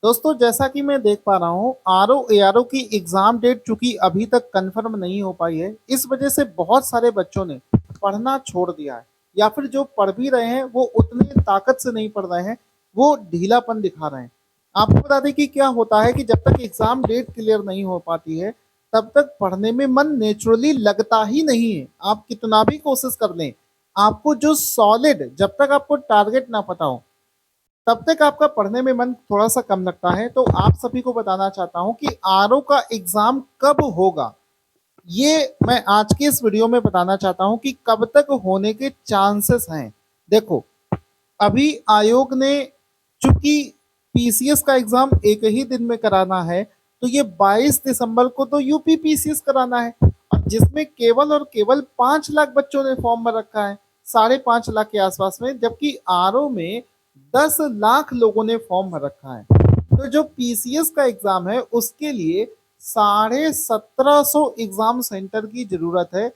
दोस्तों, जैसा कि मैं देख पा रहा हूँ, आरओ एआरओ की एग्जाम डेट चूंकि अभी तक कंफर्म नहीं हो पाई है। इस वजह से बहुत सारे बच्चों ने पढ़ना छोड़ दिया है, या फिर जो पढ़ भी रहे हैं वो उतनी ताकत से नहीं पढ़ रहे हैं, वो ढीलापन दिखा रहे हैं। आपको बता दें कि क्या होता है कि जब तक एग्जाम डेट क्लियर नहीं हो पाती है, तब तक पढ़ने में मन नेचुरली लगता ही नहीं है। आप कितना भी कोशिश कर लें, आपको जो सॉलिड, जब तक आपको टारगेट ना पता हो तब तक आपका पढ़ने में मन थोड़ा सा कम लगता है। तो आप सभी को बताना चाहता हूं कि आरओ का एग्जाम कब होगा, ये मैं आज के इस वीडियो में बताना चाहता हूं कि कब तक होने के चांसेस हैं। देखो, अभी आयोग ने, चूंकि पीसीएस का एग्जाम एक ही दिन में कराना है, तो ये 22 दिसंबर को तो यूपी पीसीएस कराना है, और जिसमें केवल और केवल 5 लाख बच्चों ने फॉर्म भर रखा है, 5.5 लाख के आसपास में, जबकि आरओ में 10 लाख लोगों ने फॉर्म भर रखा है। तो जो पीसीएस का एग्जाम है उसके लिए 1750 एग्जाम सेंटर की जरूरत है,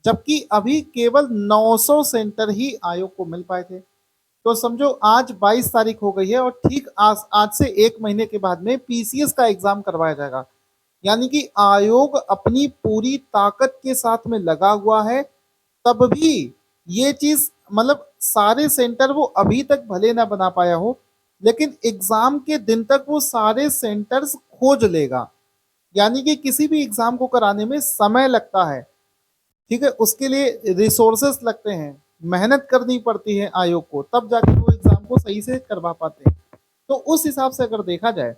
जबकि अभी केवल 900 सेंटर ही आयोग को मिल पाए थे। तो समझो आज 22 तारीख हो गई है, और ठीक आज से 1 महीने के बाद में पीसीएस का एग्जाम करवाया जाएगा। यानी कि आयोग अपनी पूरी ताकत के साथ में लगा हुआ है। तब भी ये चीज, मतलब सारे सेंटर वो अभी तक भले ना बना पाया हो, लेकिन एग्जाम के दिन तक वो सारे सेंटर्स खोज लेगा। यानी कि किसी भी एग्जाम को कराने में समय लगता है, ठीक है, उसके लिए रिसोर्सेस लगते हैं, मेहनत करनी पड़ती है आयोग को, तब जाके वो एग्जाम को सही से करवा पाते हैं। तो उस हिसाब से अगर देखा जाए,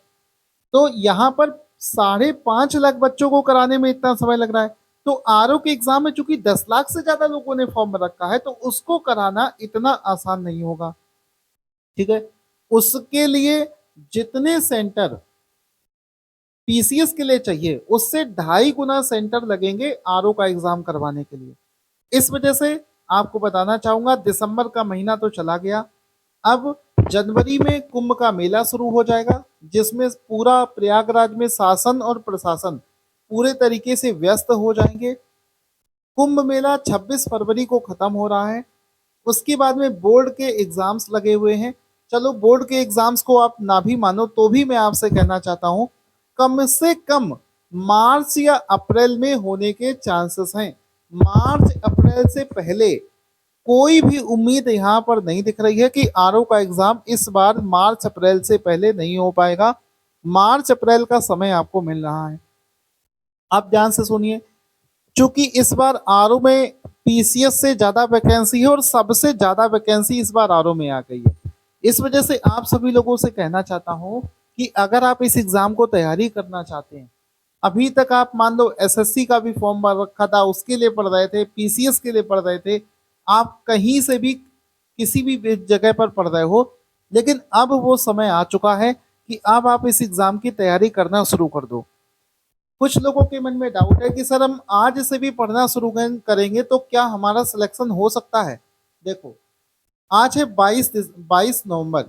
तो यहाँ पर 5.5 लाख बच्चों को कराने में इतना समय लग रहा है। तो आरओ के एग्जाम में चूंकि 10 लाख से ज्यादा लोगों ने फॉर्म रखा है, तो उसको कराना इतना आसान नहीं होगा, ठीक है। उसके लिए जितने सेंटर पीसीएस के लिए चाहिए, उससे 2.5 गुना सेंटर लगेंगे आरओ का एग्जाम करवाने के लिए। इस वजह से आपको बताना चाहूंगा, दिसंबर का महीना तो चला गया, अब जनवरी में कुंभ का मेला शुरू हो जाएगा, जिसमें पूरा प्रयागराज में शासन और प्रशासन पूरे तरीके से व्यस्त हो जाएंगे। कुंभ मेला 26 फरवरी को खत्म हो रहा है। उसके बाद में बोर्ड के एग्जाम्स लगे हुए हैं। चलो, बोर्ड के एग्जाम्स को आप ना भी मानो तो भी मैं आपसे कहना चाहता हूं, कम से कम मार्च या अप्रैल में होने के चांसेस हैं। मार्च अप्रैल से पहले कोई भी उम्मीद यहाँ पर नहीं दिख रही है कि आरओ का एग्जाम इस बार मार्च अप्रैल से पहले नहीं हो पाएगा। मार्च अप्रैल का समय आपको मिल रहा है। आप ध्यान से सुनिए, क्योंकि इस बार आरओ में पीसीएस से ज्यादा वैकेंसी है, और सबसे ज्यादा वैकेंसी इस बार आरओ में आ गई है। इस वजह से आप सभी लोगों से कहना चाहता हूं कि अगर आप इस एग्जाम को तैयारी करना चाहते हैं, अभी तक आप मान लो एसएससी का भी फॉर्म भर रखा था, उसके लिए पढ़ रहे थे, पीसीएस के लिए पढ़ रहे थे, आप कहीं से भी किसी भी जगह पर पढ़ रहे हो, लेकिन अब वो समय आ चुका है कि अब आप इस एग्जाम की तैयारी करना शुरू कर दो। कुछ लोगों के मन में डाउट है कि सर, हम आज से भी पढ़ना शुरू करेंगे तो क्या हमारा सिलेक्शन हो सकता है। देखो, आज है 22 नवंबर,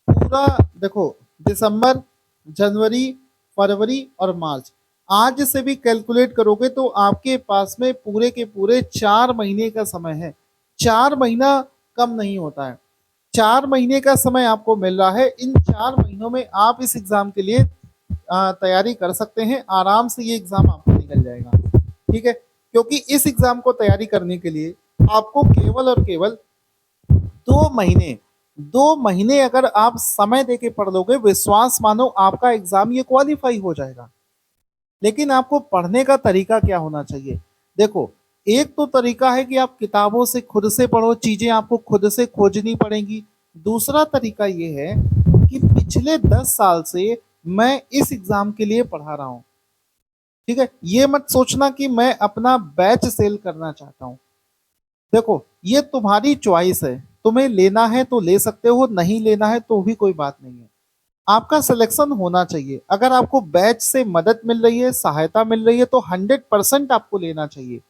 पूरा देखो, दिसंबर, जनवरी, फरवरी और मार्च, आज से भी कैलकुलेट करोगे तो आपके पास में पूरे के पूरे 4 महीने का समय है। 4 महीना कम नहीं होता है। 4 महीने का समय आपको मिल रहा है। इन 4 महीनों में आप इस एग्जाम के लिए तैयारी कर सकते हैं। आराम से ये एग्जाम आपको निकल जाएगा, ठीक है। क्योंकि इस एग्जाम को तैयारी करने के लिए आपको केवल और केवल 2 महीने, 2 महीने अगर आप समय देके पढ़ लोगे, विश्वास मानो आपका एग्जाम ये क्वालिफाई हो जाएगा। लेकिन आपको पढ़ने का तरीका क्या होना चाहिए। देखो, एक तो तरीका है कि आप किताबों से खुद से पढ़ो, चीजें आपको खुद से खोजनी पड़ेंगी। दूसरा तरीका ये है कि पिछले 10 साल से मैं इस एग्जाम के लिए पढ़ा रहा हूं, ठीक है। ये मत सोचना कि मैं अपना बैच सेल करना चाहता हूं। देखो, ये तुम्हारी चॉइस है, तुम्हें लेना है तो ले सकते हो, नहीं लेना है तो भी कोई बात नहीं है। आपका सिलेक्शन होना चाहिए। अगर आपको बैच से मदद मिल रही है, सहायता मिल रही है, तो 100% आपको लेना चाहिए।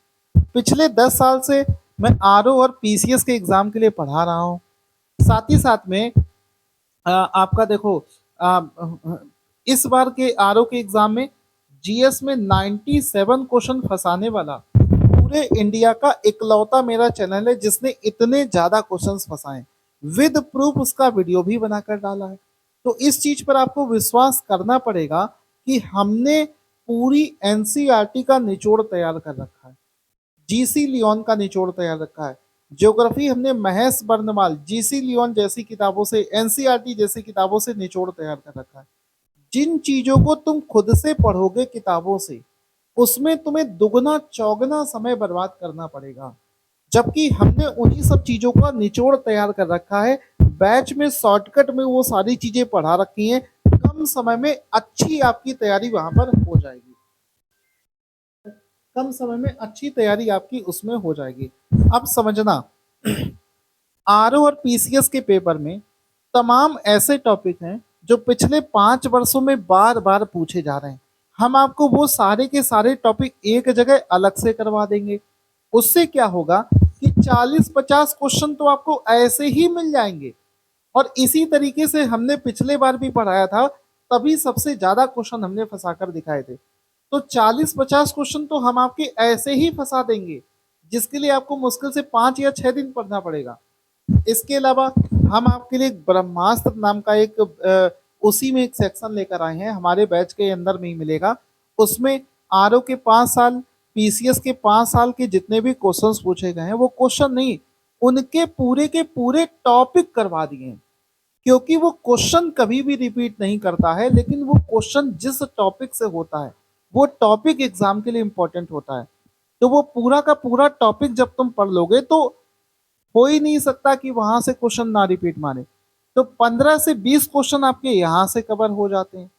पिछले 10 साल से मैं आरओ और पीसीएस के एग्जाम के लिए पढ़ा रहा हूँ। साथ ही साथ में आपका देखो, आ, इस बार के आरओ के एग्जाम में जीएस में 97 क्वेश्चन फंसाने वाला पूरे इंडिया का इकलौता मेरा चैनल है जिसने इतने ज्यादा क्वेश्चंस फंसाए, विद प्रूफ उसका वीडियो भी बनाकर डाला है। तो इस चीज पर आपको विश्वास करना पड़ेगा कि हमने पूरी एनसीईआरटी का निचोड़ तैयार कर रखा है, जीसी लियोन का निचोड़ तैयार रखा है। ज्योग्राफी हमने महेश बर्नवाल, जीसी लियोन जैसी किताबों से, एनसीईआरटी जैसी किताबों से निचोड़ तैयार कर रखा है। जिन चीजों को तुम खुद से पढ़ोगे किताबों से, उसमें तुम्हें दुगना चौगना समय बर्बाद करना पड़ेगा, जबकि हमने उन्हीं सब चीजों का निचोड़ तैयार कर रखा है। बैच में शॉर्टकट में वो सारी चीजें पढ़ा रखी हैं, कम समय में अच्छी आपकी तैयारी वहां पर हो जाएगी, कम समय में अच्छी तैयारी आपकी उसमें हो जाएगी। अब समझना, आरओ और पीसीएस के पेपर में तमाम ऐसे टॉपिक हैं जो पिछले 5 वर्षों में बार बार पूछे जा रहे हैं। हम आपको वो सारे के सारे टॉपिक एक जगह अलग से करवा देंगे। उससे क्या होगा कि 40-50 क्वेश्चन तो आपको ऐसे ही मिल जाएंगे, और इसी तरीके से हमने पिछले बार भी पढ़ाया था, तभी सबसे ज्यादा क्वेश्चन हमने फंसा कर दिखाए थे। तो 40-50 क्वेश्चन तो हम आपके ऐसे ही फंसा देंगे, जिसके लिए आपको मुश्किल से 5 या 6 दिन पढ़ना पड़ेगा। इसके अलावा हम आपके लिए ब्रह्मास्त्र नाम का एक उसी में एक सेक्शन लेकर आए हैं, हमारे बैच के अंदर में ही मिलेगा। उसमें आरओ के 5 साल, पीसीएस के 5 साल के जितने भी क्वेश्चंस पूछे गए हैं, वो क्वेश्चन नहीं, उनके पूरे के पूरे टॉपिक करवा दिए हैं। क्योंकि वो क्वेश्चन कभी भी रिपीट नहीं करता है, लेकिन वो क्वेश्चन जिस टॉपिक से होता है, वो टॉपिक एग्जाम के लिए इंपॉर्टेंट होता है। तो वो पूरा का पूरा टॉपिक जब तुम पढ़ लोगे तो हो ही नहीं सकता कि वहां से क्वेश्चन ना रिपीट मारे। तो 15 से 20 क्वेश्चन आपके यहां से कवर हो जाते हैं।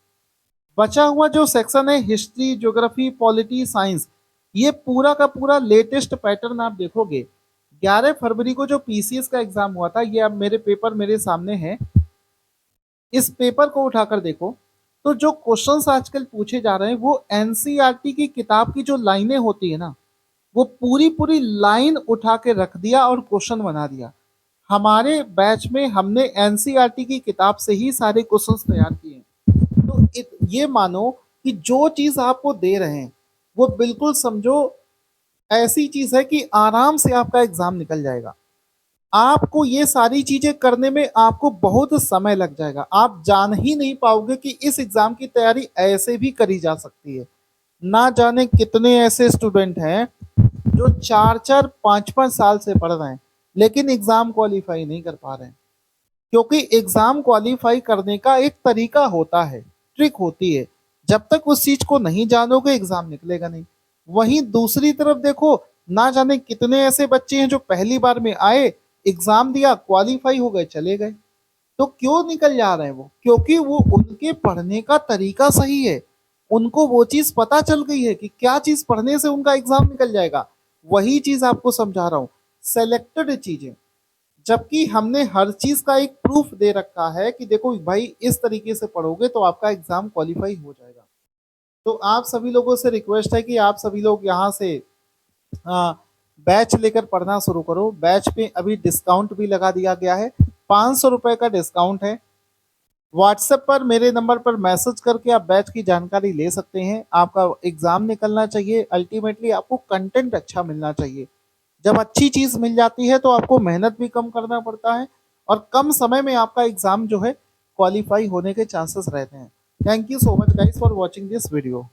बचा हुआ जो सेक्शन है, हिस्ट्री, ज्योग्राफी, पॉलिटी, साइंस, ये पूरा का पूरा लेटेस्ट पैटर्न आप देखोगे। 11 फरवरी को जो पीसीएस का एग्जाम हुआ था, ये अब मेरे पेपर मेरे सामने है, इस पेपर को उठाकर देखो, तो जो क्वेश्चंस आजकल पूछे जा रहे हैं वो एनसीईआरटी की किताब की जो लाइनें होती है ना, वो पूरी पूरी लाइन उठा के रख दिया और क्वेश्चन बना दिया। हमारे बैच में हमने एनसीईआरटी की किताब से ही सारे क्वेश्चंस तैयार किए हैं। तो ये मानो कि जो चीज आपको दे रहे हैं वो बिल्कुल समझो ऐसी चीज है कि आराम से आपका एग्जाम निकल जाएगा। आपको ये सारी चीजें करने में आपको बहुत समय लग जाएगा, आप जान ही नहीं पाओगे कि इस एग्जाम की तैयारी ऐसे भी करी जा सकती है। ना जाने कितने ऐसे स्टूडेंट हैं जो 4-4, 5-5 साल से पढ़ रहे हैं, लेकिन एग्जाम क्वालिफाई नहीं कर पा रहे हैं। क्योंकि एग्जाम क्वालिफाई करने का एक तरीका होता है, ट्रिक होती है। जब तक उस चीज को नहीं जानोगे एग्जाम निकलेगा नहीं। वहीं दूसरी तरफ देखो, ना जाने कितने ऐसे बच्चे हैं जो पहली बार में आए, एग्जाम दिया, क्वालिफाई हो गए, चले गए। तो क्यों निकल जा रहे हैं वो? क्योंकि वो उनके पढ़ने का तरीका सही है, उनको वो चीज पता चल गई है कि क्या चीज पढ़ने से उनका एग्जाम निकल जाएगा। वही चीज आपको समझा रहा हूं, सेलेक्टेड चीजें, जबकि हमने हर चीज का एक प्रूफ दे रखा है कि देखो भाई इस तरीके से पढ़ोगे तो आपका एग्जाम क्वालिफाई हो जाएगा। तो आप सभी लोगों से रिक्वेस्ट है कि आप सभी लोग यहाँ से बैच लेकर पढ़ना शुरू करो। बैच पे अभी डिस्काउंट भी लगा दिया गया है, 500 रुपए का डिस्काउंट है। व्हाट्सएप पर मेरे नंबर पर मैसेज करके आप बैच की जानकारी ले सकते हैं। आपका एग्जाम निकलना चाहिए, अल्टीमेटली आपको कंटेंट अच्छा मिलना चाहिए। जब अच्छी चीज मिल जाती है तो आपको मेहनत भी कम करना पड़ता है, और कम समय में आपका एग्जाम जो है क्वालिफाई होने के चांसेस रहते हैं। Thank you so much guys for watching this video.